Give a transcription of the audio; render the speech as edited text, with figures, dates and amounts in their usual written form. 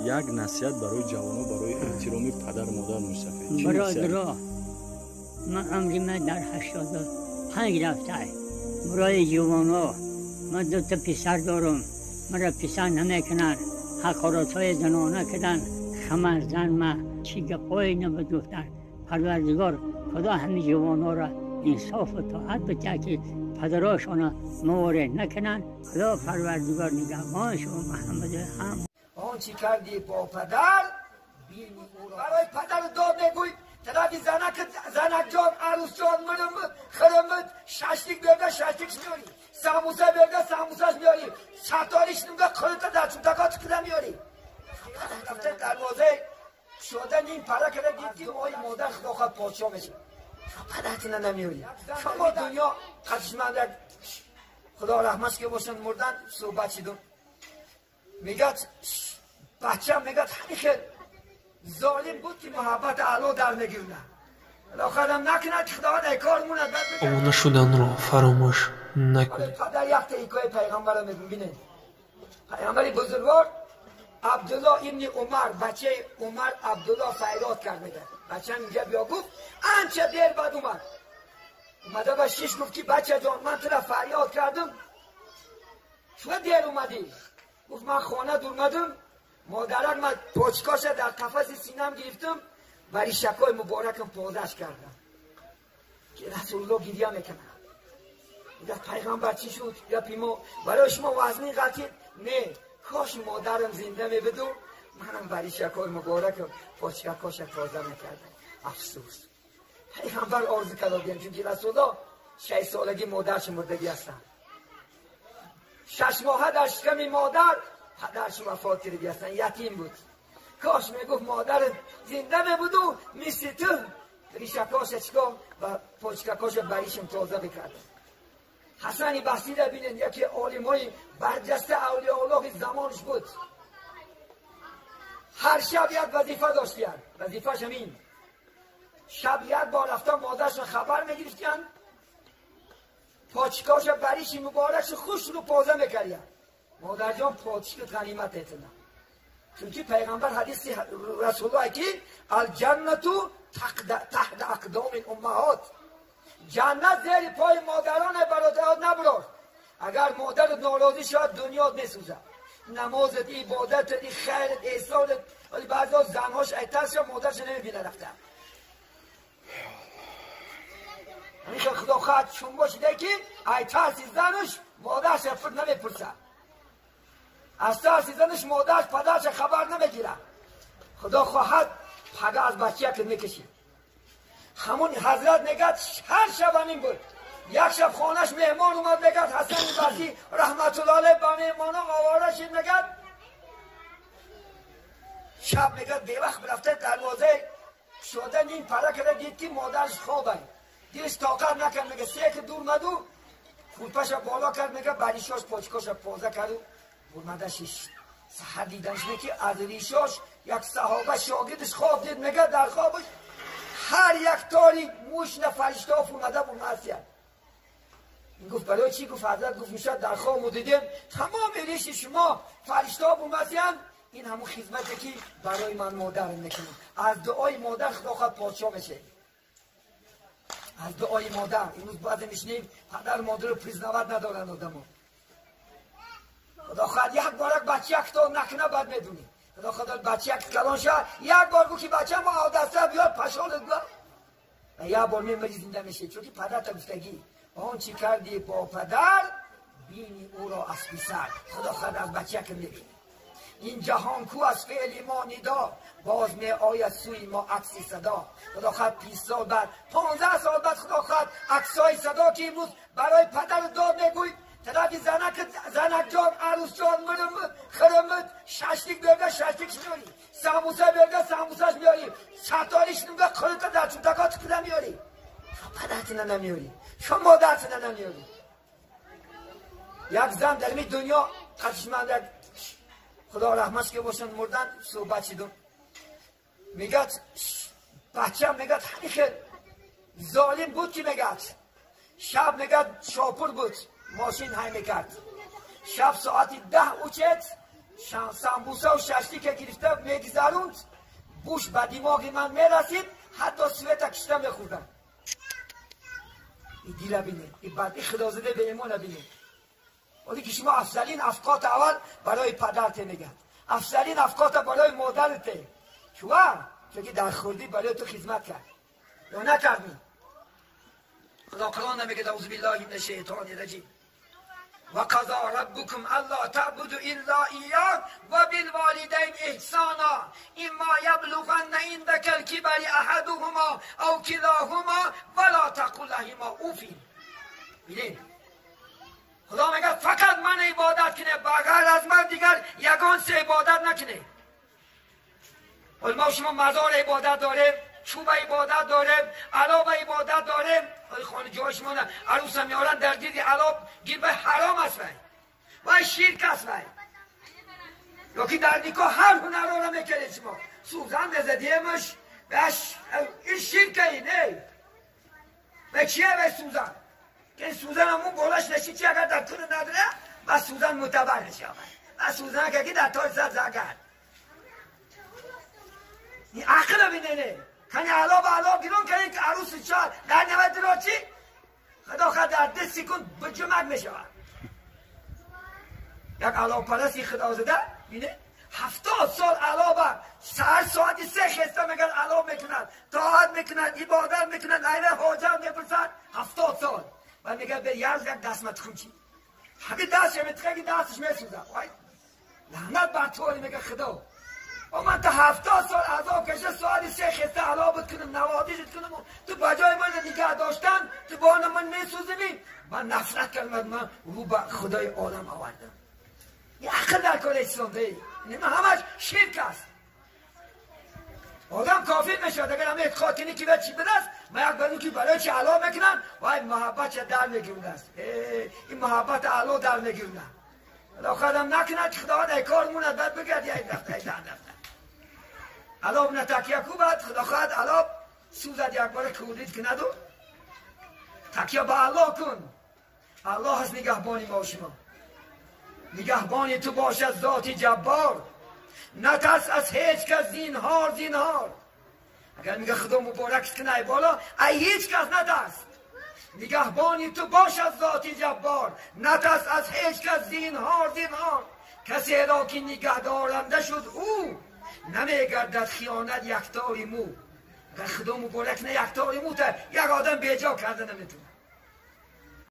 یک نصیحت برای جوانان برای احترام پدر مادر مصطفی. برادرها، من عمری من در 85 رفته. برای جوانها، من 2 تا پسر دارم، مرا پسر نمیکنن، حقارت‌های زنانه کردن، خمر زن من چی گپایی نمی‌گفتن. پروردگار خدا همه جوانها را انصاف و طاعت بده که پدراشان موارد نکنن. خدا پروردگار نگهبان شما محمد هم. آنچه کردی با پدر برای پدر داد نگوی. طرفی زنک جان، عروس جان، خرمت، ششتیک برده ششتیکش میاری، سموسه برده سموسهش میاری، ستاریش نمگه خودت در چوبتکات کده میاری. رفته دروازه شده نیم پره کرده دید که آی مادر خدا خواهد پادشاه میشه. پدرتینه نمیاری. شما دنیا قدشمند خدا رحمتش که باشن مردن صحبت شدون. میگد بچه میگد همین ظالم بود که محبت علا در نگیرونه. آخرم نکند که خدا در کار موند. آمانه شدن را فراموش نکنید. پدر یک تحیکای پیغمبر را میبینید. پیغمبر بزرگوار عبدالله ابن عمر، بچه عمر عبدالله فریاد کرد میده. بچه هم اینجا بیا گفت انچه دیر بعد اومده با شیش گفت که بچه جان من تو را فریاد کردم چه دیر اومدی؟ گفت من خانه دور اومدم، مادرک من پاچکاش در قفس سینم گرفتم، برای شکای مبارکم پازش کردم که رسول الله گریه میکنه. میگه پیغمبر چی شد؟ یا پیمو برای شما وزنی قطید؟ نه، کاش مادرم زنده میبدو منم برای شکای مبارکم پاچکاش تازه میکردم. افسوس. پیغمبر آرزو کردن چون که رسول الله 6 سالگی مادرش مردگی هستن. 6 ماه در شکم مادر پدرش وفات کرده هستن، یتیم بود. کاش میگفت مادر زنده میبودو مثل تو ریشکاش چکا و پاچکاش بریشم تازه بکردن. حسن بصری را بینید، یکی عالمای برجسته اولیاء الله زمانش بود. هر شب یک وظیفه داشت بیاد. وظیفهش همین. شب یک بار رفتن مادرش خبر میگرفتن، پاچکاش بریش مبارکش خوش رو پازه میکردن. مادر جان پاچک غنیمت ایتنا. چونکه پیغمبر حدیث رسول الله که الجنت تحت اقدام الامهات، جنت زیر پای مادران برادران نبرار. اگر مادرت ناراضی شد دنیا میسوزه. نمازت، عبادت، خیرت، احسانت، ولی بعضا زنهاش ایترش مادرش نمیبینه رفته. همیشه خدا خواهد چون باشیده که ایترسی زنش مادرش افرد نمیپرسه. از ترسی زنش مادرش پدرش خبر نمیگیره. خدا خواهد پدر از بچه که میکشید. همون حضرت نگد هر شب همین بود. یک شب خانهش مهمان اومد نگد حسن بصری رحمت الله علیه با مهمانا آواره شد نگد. شب نگد به وقت برفته دروازه شده نیم پره کرده دید که مادرش خوابه. دیرش طاقت نکرد میگه سه که دور مدو خودپش بالا کرد میگه بریشاش پاچکاش پازه کرد و برمدشش. سحر دیدنش میگه از ریشاش یک صحابه شاگردش خواب دید میگه در خوابش هر یک تاری موش فرشته ها فرمده برمدشید. این گفت برای چی؟ گفت حضرت گفت میشه در خواب مدیدیم تمام ریش شما فرشته ها برمدشید. این همون خدمتی که برای من مادرم میکنم. از دعای مادر خدا خواهد پادشاه میشه. از دعای مادر. امروز بعد میشنیم پدر مادر رو پریزنورد ندارن آدم. خدا خواهد یک بارک بچه یک تا نکنه بعد میدونی. خدا خواهد بچه یک کلان شد یک بار گو که بچه ما آدسته بیاد پشالت بیاد و یک بار میمری زنده میشه. چون که پدر تا گفتگی آنچه کردی با پدر بینی او را از پسر. خدا خواهد از بچه یک میبینی. این جهان کو از فعل ما ندا باز می آید سوی ما عکسی صدا. خدا خواهد 20 سال بعد 15 سال بعد خدا خواهد عکسای صدا که امروز برای پدر داد میگوید. طرفی زنک جان، عروس جان، خرمت، ششتیک برده ششتیکش میاری، سموسه برده سموسهش میاری، ستاریش نمگه خودت در چوبتکات کده میاری. پدرتینه نمیاری. شما مادرتینه نمیاری. یک زن در این دنیا قدشمند خدا رحمتش که باشن مردن صحبت شدون. میگد بچه میگد همین ظالم بود که میگد شب میگد شاپور بود ماشین های میکرد. شب ساعتی 10 اوچت سمبوسه و ششلی که گرفته میگذروند بوش به دماغ من میرسید حتی سویت کشته میخوردم. این دیل بینه، این بعد خدا زده به ایمان بینه. ولی که شما افضلین افکات اول برای پدرت میگن، افضلین افکات برای مادرت. شوهر که در خوردی برای تو خدمت کرد یا نکردی. خدا قرآن میگه اعوذ بالله من الشیطان الرجیم وقضى ربكم الا تعبدوا الا اياه وبالوالدين احسانا اما يبلغن عندك الكبر احدهما او كلاهما ولا تقل لهما اف. ببین خدا میگه فقط من عبادت کنه، بغیر از من دیگر یگان سه عبادت نکنه. ما شما مزار عبادت داریم، چوب عبادت داریم، علاب عبادت داریم. خانه جای شما نه عروس هم میارن در دیدی علاب گیر به حرام است و شرک است یا که در نکاح هر هنر رو میکنید شما سوزن بزدیمش این شرک اینه به چیه به سوزن که این سوزن همون بولش نشید چی اگر در کنه نداره و سوزن متبر نشید و سوزن که در تاج زد زگر این عقل بینه کنی علاب گیرون کنی که عروس شاد در نوید را چی؟ خدا خدا در 10 سکند به جمعک می شود. یک علاب پرستی خدا زده بینه 70 سال علاب سر ساعتی 3 خسته میگن علاب میکنند طاعت میکنند عبادت میکنند عین حاجت میپرسند 70 سال و میگه به یرز یک دستمت خون چی؟ حقی دستش میتخه دستش میسوزه لعنت بر طوری میگه خدا و من تا 70 سال عذاب کشه ساعتی 3 خسته علابت کنم نوادیشت کنم تو بجای من نگه داشتن تو بان من میسوزمی من نفرت کردم من رو به خدای عالم آوردم. یه عقل در کار اسلام ده این همش شرک است. آدم کافر میشود اگر همه اعتقاد کنی که باید چی بدست من یک بدون که برای چی علا میکنن و این محبت چه در میگیرون است این محبت علا در میگیرون خدا خودم نکنه که خدا در کار موند باید بگرد یا این رفته علاب نتکیه کو بعد خدا خواهد علاب سوزد یک بار کولید که ندو تکیه با الله کن. الله هست نگهبانی ما شما نگهبانی تو باشد ذاتی جبار نترس از هیچ کس زینهار اگر میگه خدا مبارک کنه بالا ای هیچ کس نترس نگهبانی تو باشد ذاتی جبار نترس از هیچ کس زینهار کسی را که نگه دارنده شد او نمیگردد خیانت یکتاری مو. اگر خدا مبارک نه یکتاری مو تا یک آدم بیجا کرده نمیتونه